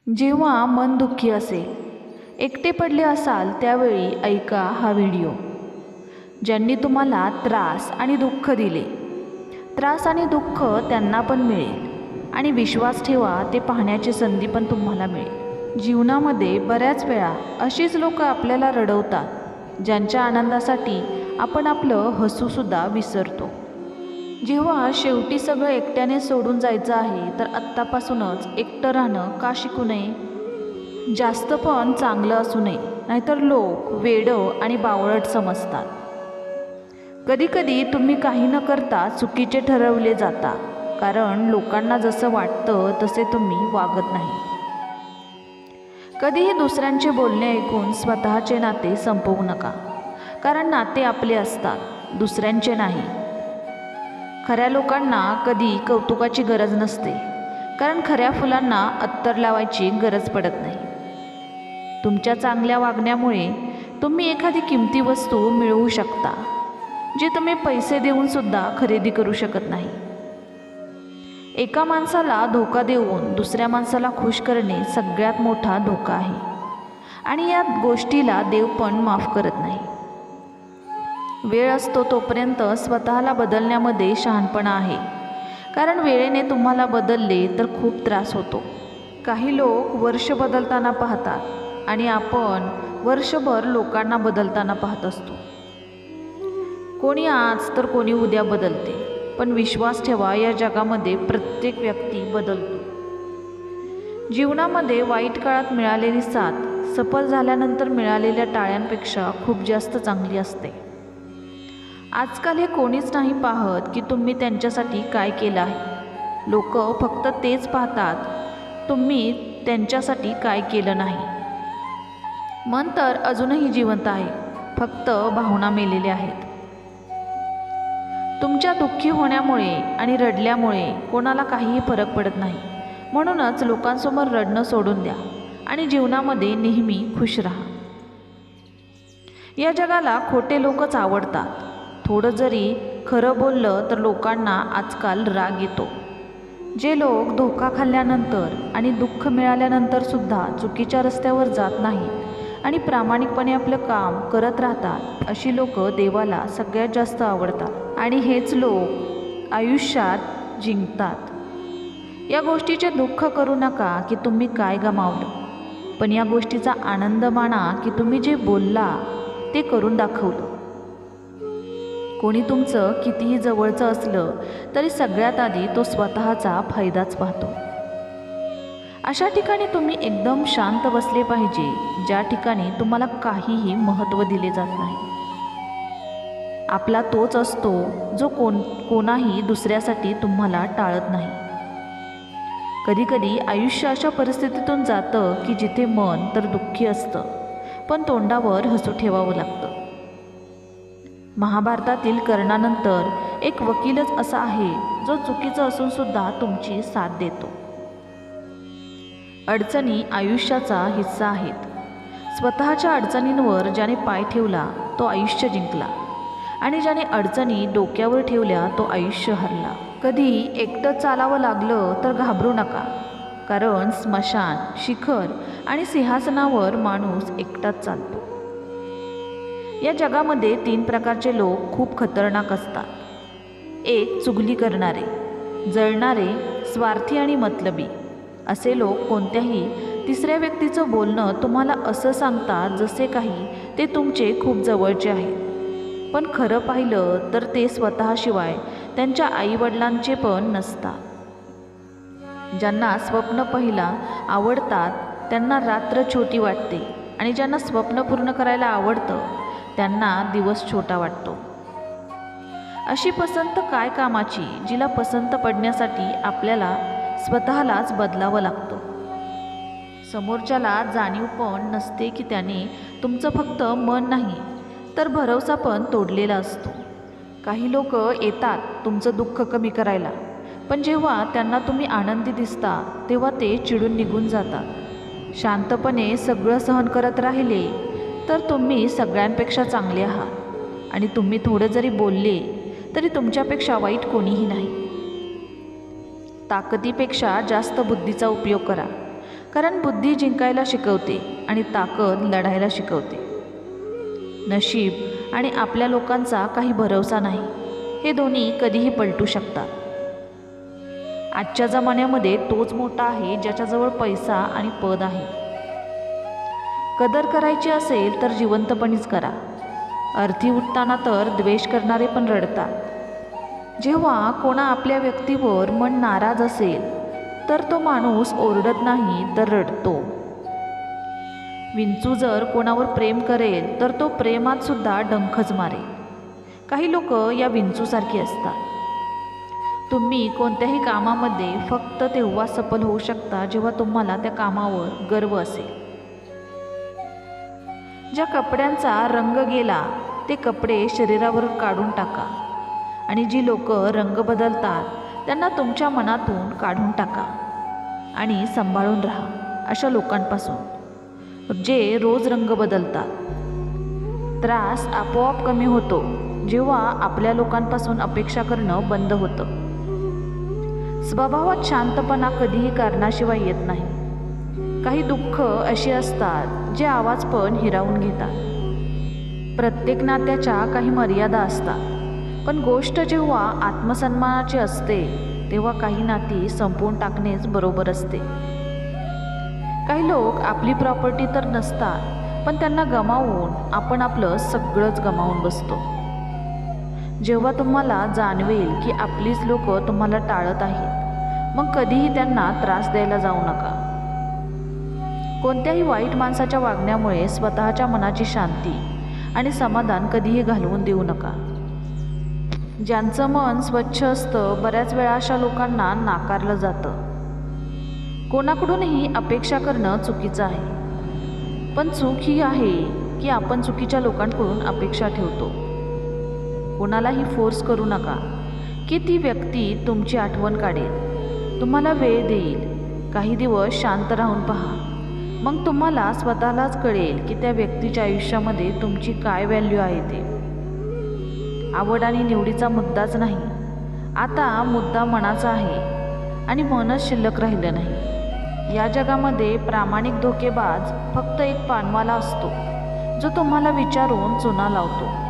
जेव्हा मन दुःखी असेल, एकटे पडले असाल त्यावेळी ऐका हा व्हिडिओ. ज्यांनी तुम्हाला त्रास आणि दुःख दिले, त्रास आणि दुःख त्यांना पण मिळेल आणि विश्वास ठेवा, ते पाहण्याची संधी पण तुम्हाला मिळेल. जीवनामध्ये बऱ्याच वेळा अशीच लोक आपल्याला रडवतात, ज्यांच्या आनंदासाठी आपण आपलं हसूसुद्धा विसरतो. जेव्हा शेवटी सगळं एकट्याने सोडून जायचं आहे, तर आत्तापासूनच एकटं राहणं का शिकू नये? जास्त पण चांगलं असू नये, नाहीतर लोक वेडं आणि बावळट समजतात. कधीकधी तुम्ही काही न करता चुकीचे ठरवले जाता, कारण लोकांना जसं वाटतं तसे तुम्ही वागत नाही. कधीही दुसऱ्यांचे बोलणे ऐकून स्वतःचे नाते संपवू नका, कारण नाते आपले असतात, दुसऱ्यांचे नाही. खऱ्या लोकांना कधी कौतुकाची गरज नसते, कारण खऱ्या फुलांना अत्तर लावायची गरज पडत नाही. तुमच्या चांगल्या वागण्यामुळे तुम्ही एखादी किमती वस्तू मिळवू शकता, जी तुम्ही पैसे देऊनसुद्धा खरेदी करू शकत नाही. एका माणसाला धोका देऊन दुसऱ्या माणसाला खुश करणे सगळ्यात मोठा धोका आहे, आणि या गोष्टीला देव पण माफ करत नाही. वेळ असतो तोपर्यंत स्वतःला बदलण्यामध्ये शहाणपणा आहे, कारण वेळेने तुम्हाला बदलले तर खूप त्रास होतो. काही लोक वर्ष बदलताना पाहतात आणि आपण वर्षभर लोकांना बदलताना पाहत असतो. कोणी आज तर कोणी उद्या बदलते, पण विश्वास ठेवा, या जगामध्ये प्रत्येक व्यक्ती बदलतो. जीवनामध्ये वाईट काळात मिळालेली साथ सफल झाल्यानंतर मिळालेल्या टाळ्यांपेक्षा खूप जास्त चांगली असते. आजकाल हे कोणीच नाही पाहत की तुम्ही त्यांच्यासाठी काय केलं आहे. लोक फक्त तेच पाहतात, तुम्ही त्यांच्यासाठी काय केलं नाही. मन तर अजूनही जिवंत आहे, फक्त भावना मेलेल्या आहेत. तुमच्या दुःखी होण्यामुळे आणि रडल्यामुळे कोणाला काहीही फरक पडत नाही. म्हणूनच लोकांसमोर रडणं सोडून द्या आणि जीवनामध्ये नेहमी खुश राहा. या जगाला खोटे लोकच आवडतात. थोडं जरी खरं बोललं तर लोकांना आजकाल राग येतो. जे लोक धोका खाल्ल्यानंतर आणि दुःख मिळाल्यानंतर सुद्धा चुकीच्या रस्त्यावर जात नाहीत आणि प्रामाणिकपणे आपलं काम करत राहतात, अशी लोक देवाला सगळ्यात जास्त आवडतात आणि हेच लोक आयुष्यात जिंकतात. या गोष्टीचे दुःख करू नका की तुम्ही काय गमावलं, पण या गोष्टीचा आनंद माना की तुम्ही जे बोलला ते करून दाखवलं. कोणी तुमचं कितीही जवळचं असलं तरी सगळ्यात आधी तो स्वतःचा फायदाच पाहतो. अशा ठिकाणी तुम्ही एकदम शांत बसले पाहिजे, ज्या ठिकाणी तुम्हाला काहीही महत्त्व दिले जात नाही. आपला तोच असतो जो कोणाही दुसऱ्यासाठी तुम्हाला टाळत नाही. कधीकधी आयुष्य अशा परिस्थितीतून जातं की जिथे मन तर दुःखी असतं, पण तोंडावर हसू ठेवावं लागतं. महाभारतातील कर्णानंतर एक वकीलच असा आहे जो चुकीचं असूनसुद्धा तुमची साथ देतो. अडचणी आयुष्याचा हिस्सा आहेत. स्वतःच्या अडचणींवर ज्याने पाय ठेवला तो आयुष्य जिंकला, आणि ज्याने अडचणी डोक्यावर ठेवल्या तो आयुष्य हरला. कधी एकटं चालावं लागलं तर घाबरू नका, कारण स्मशान, शिखर आणि सिंहासनावर माणूस एकटाच चालतो. या जगामध्ये 3 प्रकारचे लोक खूप खतरनाक असतात. एक, चुगली करणारे, जळणारे, स्वार्थी आणि मतलबी. असे लोक कोणत्याही तिसऱ्या व्यक्तीचं बोलणं तुम्हाला असं सांगतात जसे काही ते तुमचे खूप जवळचे आहेत, पण खरं पाहिलं तर ते स्वतःशिवाय त्यांच्या आईवडिलांचे पण नसतात. ज्यांना स्वप्न पाहायला आवडतात त्यांना रात्र छोटी वाटते, आणि ज्यांना स्वप्न पूर्ण करायला आवडतं त्यांना दिवस छोटा वाटतो. अशी पसंत काय कामाची, जिला पसंत पडण्यासाठी आपल्याला स्वतःलाच बदलावं लागतं. समोरच्याला जाणीव पण नसते की त्याने तुमचं फक्त मन नाही तर भरवसा पण तोडलेला असतो. काही लोक येतात तुमचं दुःख कमी करायला, पण जेव्हा त्यांना तुम्ही आनंदी दिसता तेव्हा ते चिडून निघून जातात. शांतपणे सगळं सहन करत राहिले तर तुम्ही सगळ्यांपेक्षा चांगले आहात, आणि तुम्ही थोडं जरी बोलले तरी तुमच्यापेक्षा वाईट कोणीही नाही. ताकदीपेक्षा जास्त बुद्धीचा उपयोग करा. कारण बुद्धी जिंकायला शिकवते आणि ताकद लढायला शिकवते. नशीब आणि आपल्या लोकांचा काही भरवसा नाही, हे दोन्ही कधीही पलटू शकतात. आजच्या जमान्यामध्ये तोच मोठा आहे ज्याच्याजवळ पैसा आणि पद आहे. कदर करायची असेल तर जिवंतपणीच करा. अर्थी उठताना तर द्वेष करणारे पण रडतात. जेव्हा कोणा आपल्या व्यक्तीवर मन नाराज असेल तर तो माणूस ओरडत नाही तर रडतो. विंचू जर कोणावर प्रेम करेल तर तो प्रेमात सुद्धा डंखच मारेल. काही लोक या विंचूसारखी असतात. तुम्ही कोणत्याही कामामध्ये फक्त तेव्हा सफल होऊ शकता जेव्हा तुम्हाला त्या कामावर गर्व असेल. ज्या कपड्यांचा रंग गेला ते कपडे शरीरावरून काढून टाका आणि जी लोक रंग बदलतात त्यांना तुमच्या मनातून काढून टाका आणि सांभाळून राहा अशा लोकांपासून जे रोज रंग बदलतात. त्रास आपोआप कमी होतो जेव्हा आपल्या लोकांपासून अपेक्षा करणं बंद होतं. स्वभावात शांतपणा कधीही कारणाशिवाय येत नाही. काही दुःख अशी असतात जे आवाज पण हिरावून घेतात. प्रत्येक नात्याच्या काही मर्यादा असतात, पण गोष्ट जेव्हा आत्मसन्मानाची असते तेव्हा काही नाती संपवून टाकणेच बरोबर असते. काही लोक आपली प्रॉपर्टी तर नसतात, पण त्यांना गमावून आपण आपलं सगळंच गमावून बसतो. जेव्हा तुम्हाला जाणवेल की आपलीच लोक तुम्हाला टाळत आहेत, मग कधीही त्यांना त्रास द्यायला जाऊ नका. कोणत्याही वाईट माणसाच्या वागण्यामुळे स्वतःच्या मनाची शांती आणि समाधान कधीही घालवून देऊ नका. ज्यांचं मन स्वच्छ असतं बऱ्याच वेळा अशा लोकांना नाकारलं जातं. कोणाकडूनही अपेक्षा करणं चुकीचं आहे, पण चूक ही आहे की आपण चुकीच्या लोकांकडून अपेक्षा ठेवतो. कोणालाही फोर्स करू नका की ती व्यक्ती तुमची आठवण काढेल. तुम्हाला वेळ देईल. काही दिवस शांत राहून पहा, मग तुम्हाला स्वतःलाच कळेल की त्या व्यक्तीच्या आयुष्यामध्ये तुमची काय व्हॅल्यू आहे ते. आवड आणि निवडीचा मुद्दाच नाही, आता मुद्दा मनाचा आहे आणि मनच शिल्लक राहिलं नाही. या जगामध्ये प्रामाणिक धोकेबाज फक्त एक पानवाला असतो जो तुम्हाला विचारून चुना लावतो.